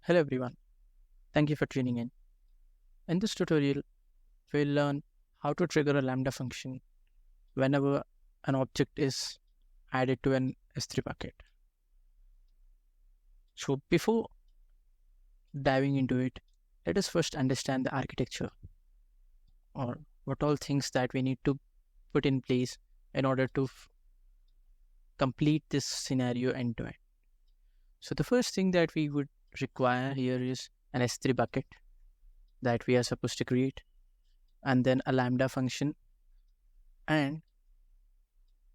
Hello everyone, thank you for tuning in. In this tutorial, we'll learn how to trigger a Lambda function whenever an object is added to an S3 bucket. So before diving into it, let us first understand the architecture or what all things that we need to put in place in order to complete this scenario end to end. So the first thing that we would require here is an S3 bucket that we are supposed to create, and then a Lambda function. And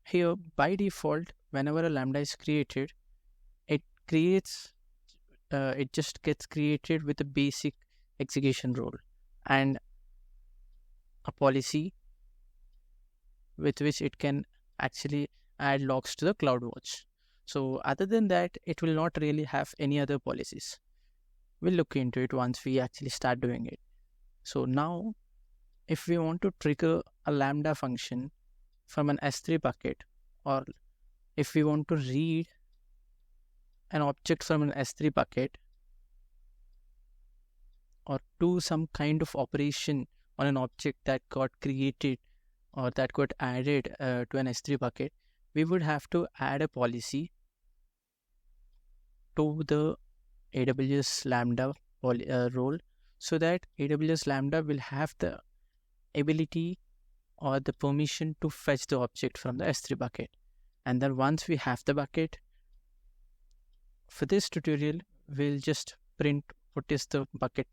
here, by default, whenever a Lambda is created, it creates, it just gets created with a basic execution role and a policy with which it can actually add logs to the CloudWatch. So other than that, it will not really have any other policies. We'll look into it once we actually start doing it. So now, if we want to trigger a Lambda function from an S3 bucket, or if we want to read an object from an S3 bucket or do some kind of operation on an object that got created or that got added to an S3 bucket, we would have to add a policy to the AWS Lambda role, so that AWS Lambda will have the ability or the permission to fetch the object from the S3 bucket. And then once we have the bucket, for this tutorial, we'll just print what is the bucket,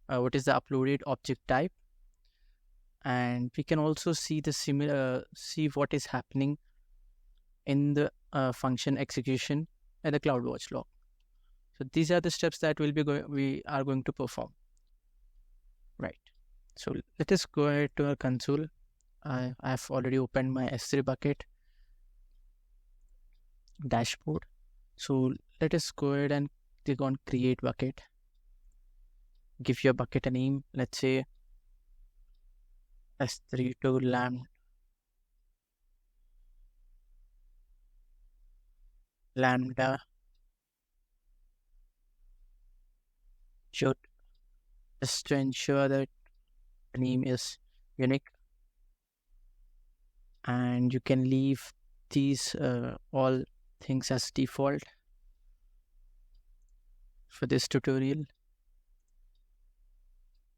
what is the uploaded object type, and we can also see the see what is happening in the function execution and the CloudWatch log. So these are the steps that we are going to perform. Right. So let us go ahead to our console. I've already opened my S3 bucket dashboard. So let us go ahead and click on create bucket. Give your bucket a name. Let's say S3 to Lambda should, just to ensure that the name is unique, and you can leave these all things as default for this tutorial.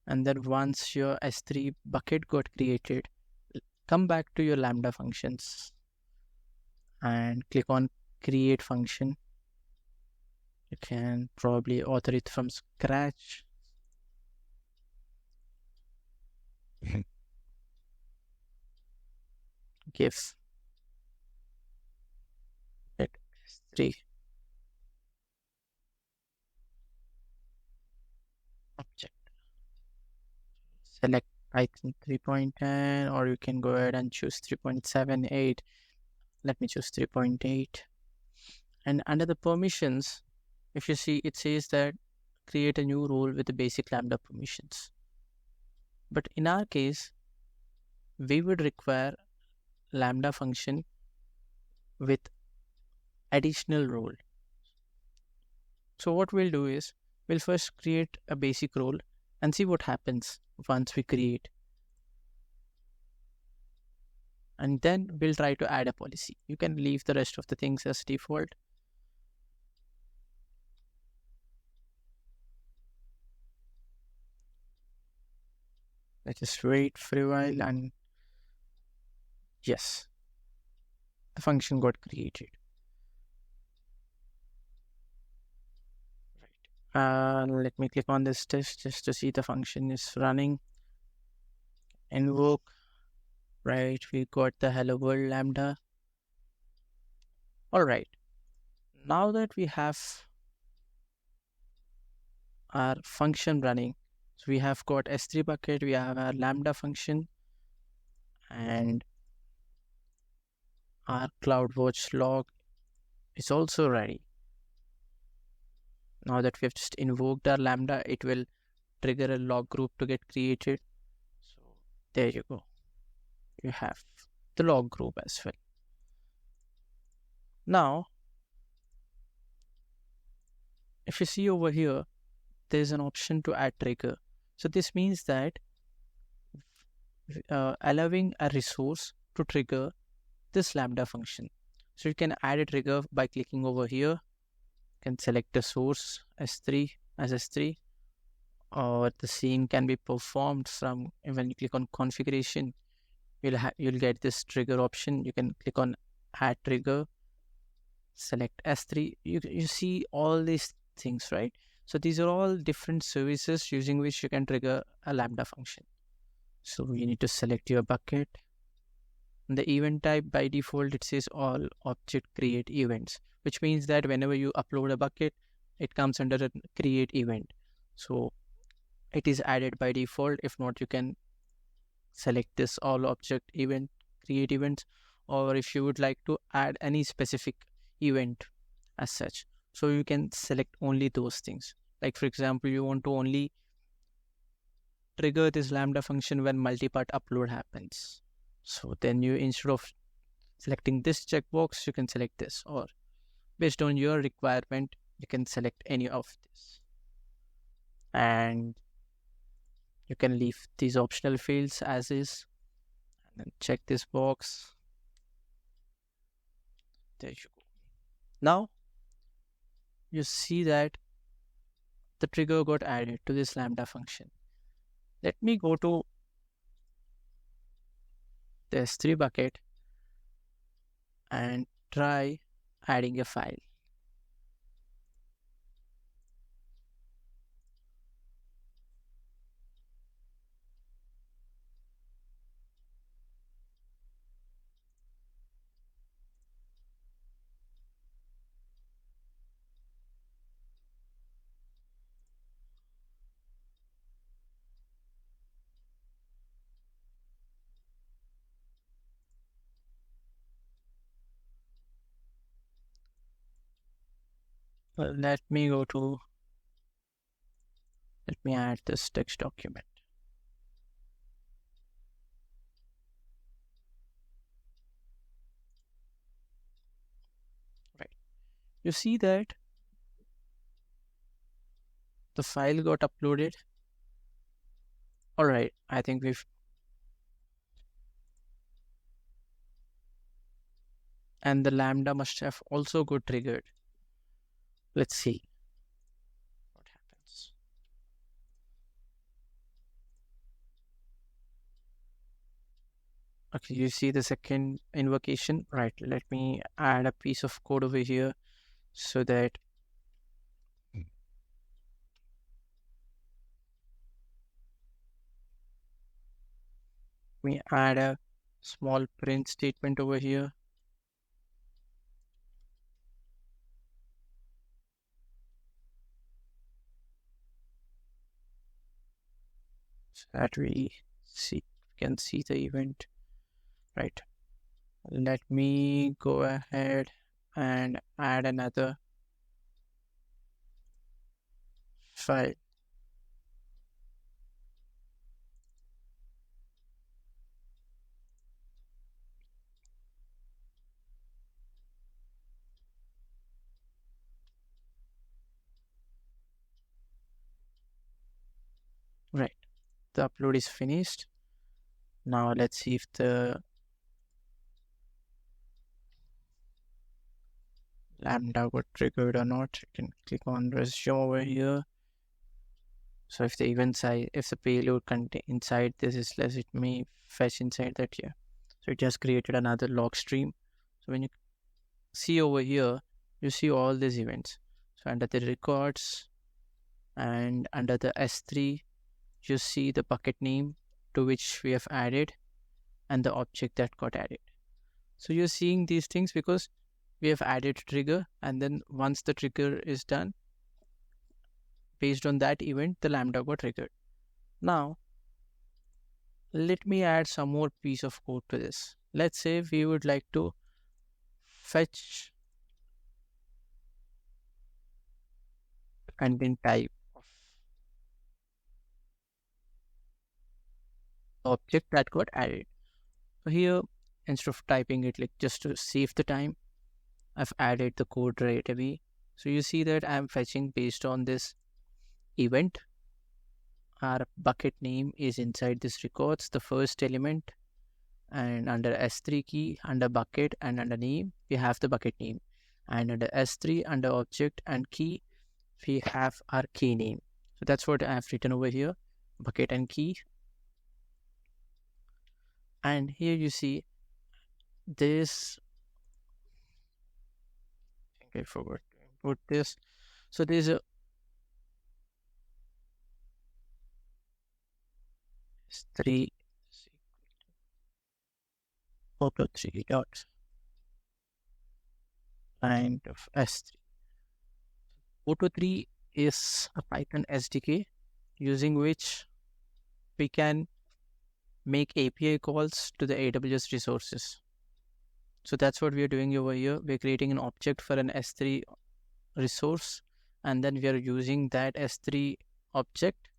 And then once your S3 bucket got created, come back to your Lambda functions and click on create function. You can probably author it from scratch. Give it S3 object. Select Python 3.10, or you can go ahead and choose 3.78. Let me choose 3.8. And under the permissions, if you see, it says that create a new role with the basic Lambda permissions. But in our case, we would require Lambda function with additional role. So what we'll do is, we'll first create a basic role and see what happens once we create. And then we'll try to add a policy. You can leave the rest of the things as default. Let's just wait for a while, and yes, the function got created. Right. Let me click on this test just to see the function is running. Invoke. Right, we got the hello world Lambda. All right. Now that we have our function running, so we have got S3 bucket, we have our Lambda function, and our CloudWatch log is also ready. Now that we have just invoked our Lambda, it will trigger a log group to get created. So there you go. You have the log group as well. Now, if you see over here, there's an option to add trigger. So this means that allowing a resource to trigger this Lambda function. So you can add a trigger by clicking over here. You can select the source S3 as S3, or the scene can be performed from when you click on configuration. You'll get this trigger option. You can click on add trigger, select S3. You see all these things, right? So these are all different services using which you can trigger a Lambda function. So you need to select your bucket. The event type, by default, it says all object create events, which means that whenever you upload a bucket, it comes under a create event. So it is added by default. If not, you can select this all object event create events, or if you would like to add any specific event as such, so you can select only those things. Like for example, you want to only trigger this Lambda function when multi-part upload happens. So then you, instead of selecting this checkbox, you can select this, or based on your requirement, you can select any of this. And you can leave these optional fields as is, and then check this box. There you go. Now you see that the trigger got added to this Lambda function. Let me go to the S3 bucket and try adding a file. Well, let me add this text document. Right. You see that the file got uploaded. All right. I think and the Lambda must have also got triggered. Let's see what happens. Okay, you see the second invocation, right? Let me add a piece of code over here so that we add a small print statement over here. So that we can see the event, right? Let me go ahead and add another file. Right, the upload is finished. Now let's see if the Lambda got triggered or not. You can click on resume over here. So if the event size, if the payload contain inside this is less, it may fetch inside that here. So it just created another log stream. So when you see over here, you see all these events. So under the records and under the S3, you see the bucket name to which we have added and the object that got added. So you're seeing these things because we have added trigger, and then once the trigger is done, based on that event, the Lambda got triggered. Now, let me add some more piece of code to this. Let's say we would like to fetch the content type of object that got added. So here, instead of typing it, like just to save the time, I've added the code right away. So you see that I'm fetching based on this event. Our bucket name is inside this records, the first element, and under S3 key, under bucket and under name, we have the bucket name. And under S3, under object and key, we have our key name. So that's what I have written over here, bucket and key. And here you see this, I think I forgot to input this. So there's a S3 auto 3 dot kind of S3. Auto 3 is a Python SDK using which we can make API calls to the AWS resources. So that's what we are doing over here. We're creating an object for an S3 resource, and then we are using that S3 object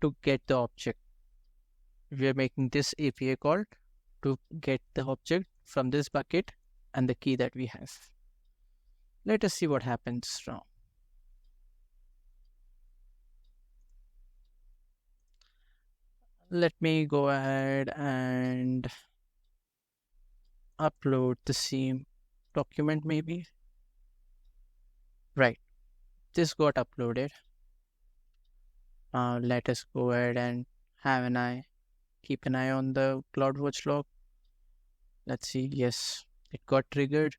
to get the object. We are making this API call to get the object from this bucket and the key that we have. Let us see what happens now. Let me go ahead and upload the same document maybe. Right, this got uploaded. Let us go ahead and keep an eye on the CloudWatch log. Let's see, yes, it got triggered.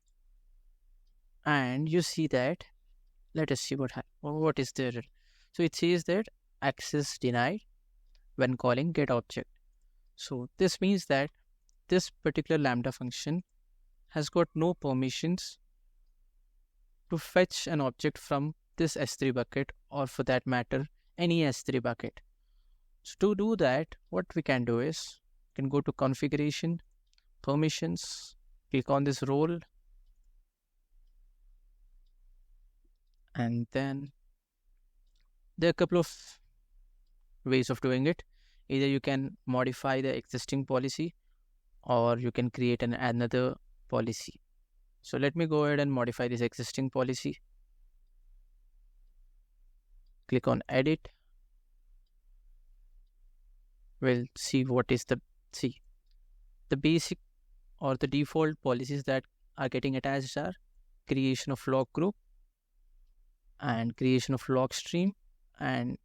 And you see that, let us see what is there. So it says that access denied when calling get object. So this means that this particular Lambda function has got no permissions to fetch an object from this S3 bucket, or for that matter, any S3 bucket. So to do that, what we can do is, we can go to configuration, permissions, click on this role, and then there are a couple of ways of doing it. Either you can modify the existing policy, or you can create another policy. So let me go ahead and modify this existing policy. Click on edit. We'll see what is the basic or the default policies that are getting attached are creation of log group and creation of log stream, and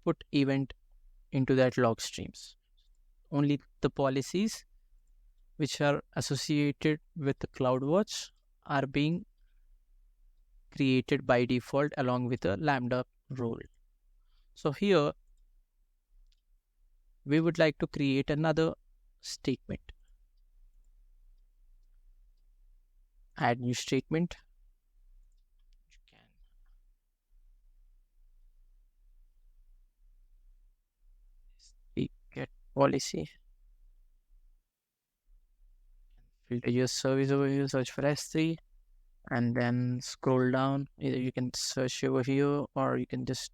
put event into that log streams. Only the policies which are associated with the CloudWatch are being created by default along with a Lambda role. So here we would like to create another statement. Add new statement. You can get policy. Filter your service over here, search for S3, and then scroll down. Either you can search over here, or you can just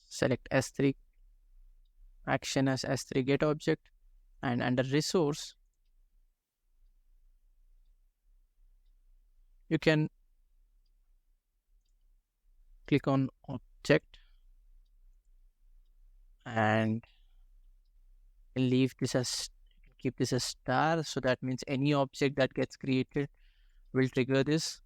select S3 action as S3 get object, and under resource you can click on object and leave this as, keep this as star. So that means any object that gets created will trigger this.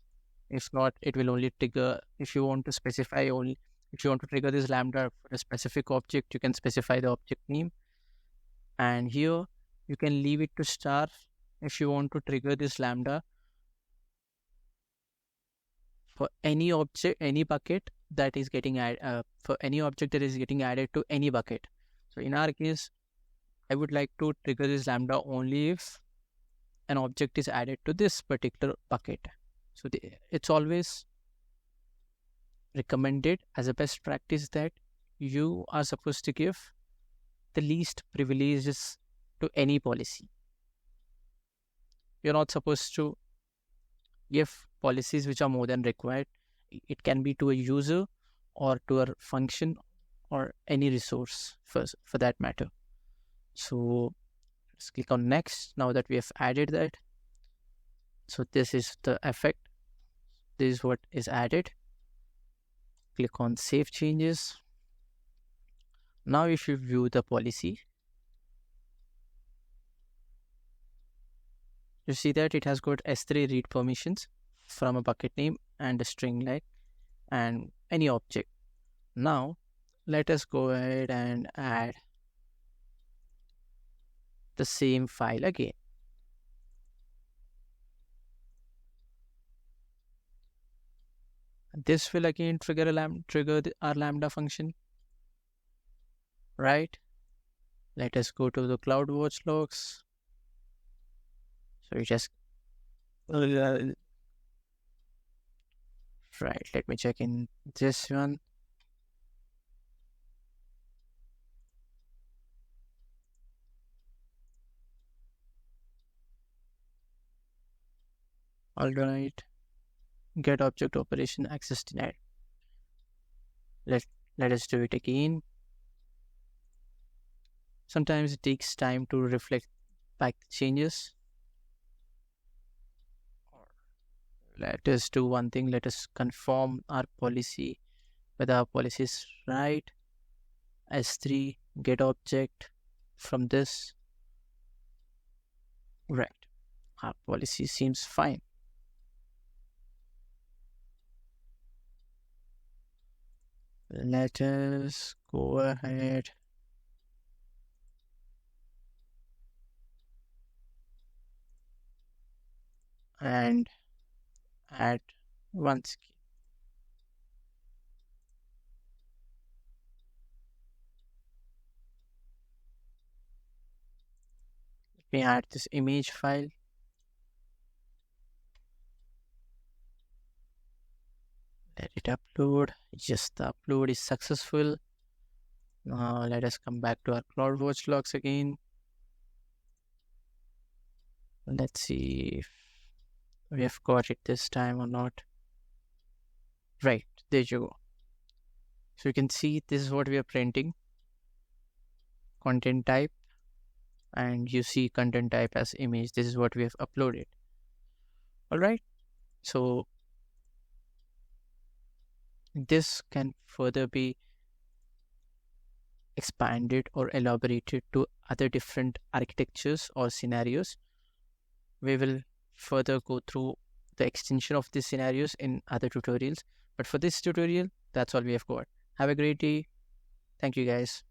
If not, it will only trigger if you want to specify only. If you want to trigger this Lambda for a specific object, you can specify the object name. And here you can leave it to star if you want to trigger this Lambda for any object, any bucket that is getting added, for any object that is getting added to any bucket. So in our case, I would like to trigger this Lambda only if an object is added to this particular bucket. So it's always recommended as a best practice that you are supposed to give the least privileges to any policy. You're not supposed to give policies which are more than required. It can be to a user or to a function or any resource for that matter. So let's click on next now that we have added that. So this is the effect. This is what is added. Click on Save Changes. Now if you view the policy, you see that it has got S3 read permissions from a bucket name and a string like and any object. Now let us go ahead and add the same file again. This will again trigger our Lambda function, right? Let us go to the CloudWatch logs. So you just right. Let me check in this one. All right. Get object operation access denied. Let us do it again. Sometimes it takes time to reflect back the changes. Let us do one thing. Let us confirm our policy, whether our policy is right. S3 get object from this. Right. Our policy seems fine. Let us go ahead and add one skill. Let me add this image file. Let it upload. Yes, the upload is successful. Now let us come back to our CloudWatch logs again. Let's see if we have got it this time or not. Right, there you go. So you can see this is what we are printing. Content type, and you see content type as image. This is what we have uploaded. All right. So this can further be expanded or elaborated to other different architectures or scenarios. We will further go through the extension of these scenarios in other tutorials. But for this tutorial, that's all we have got. Have a great day. Thank you guys.